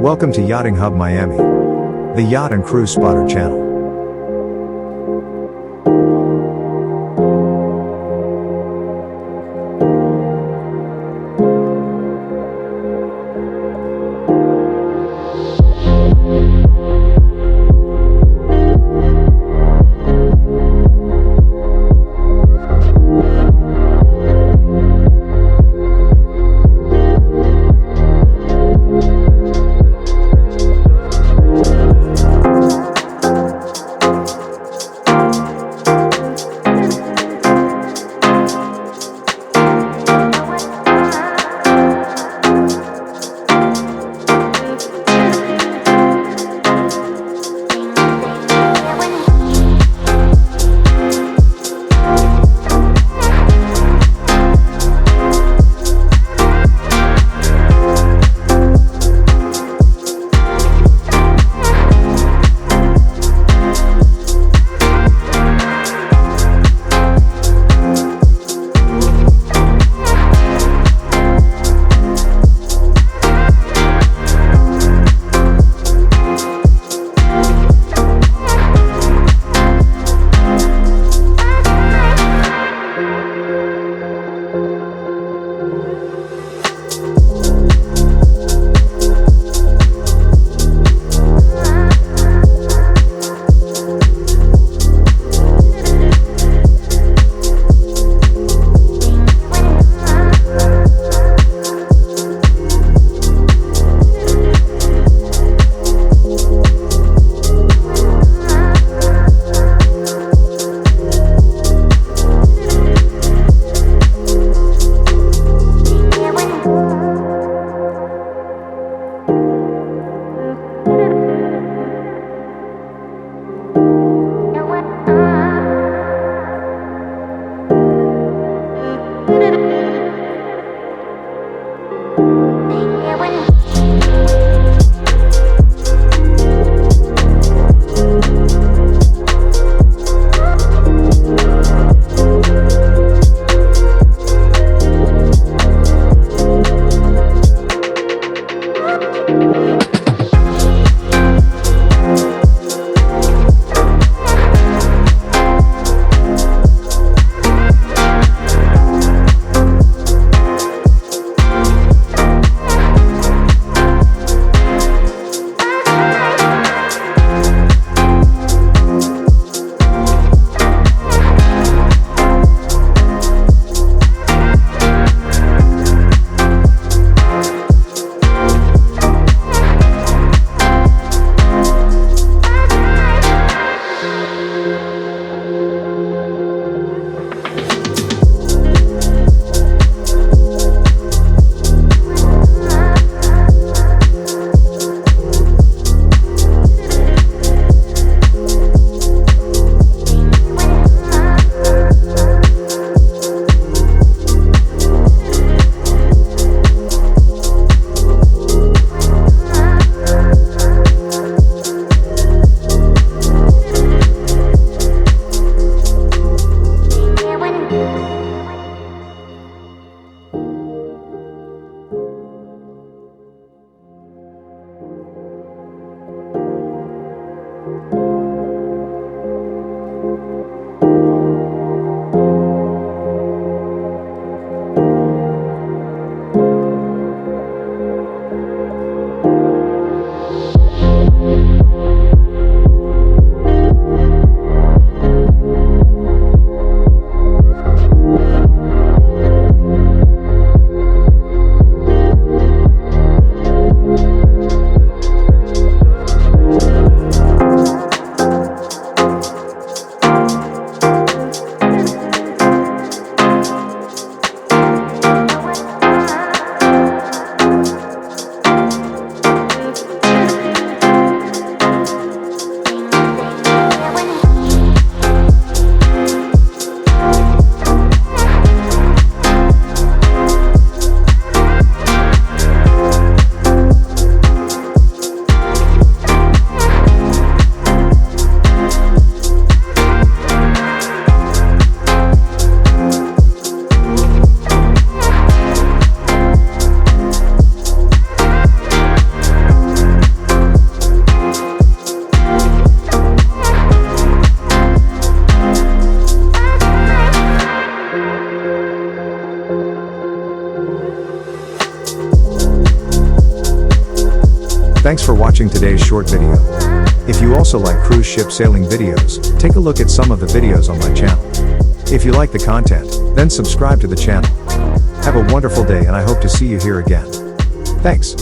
Welcome to Yachting Hub Miami, the Yacht and Cruise Spotter channel. Thanks for watching today's short video. If you also like cruise ship sailing videos, take a look at some of the videos on my channel. If you like the content, then subscribe to the channel. Have a wonderful day and I hope to see you here again. Thanks.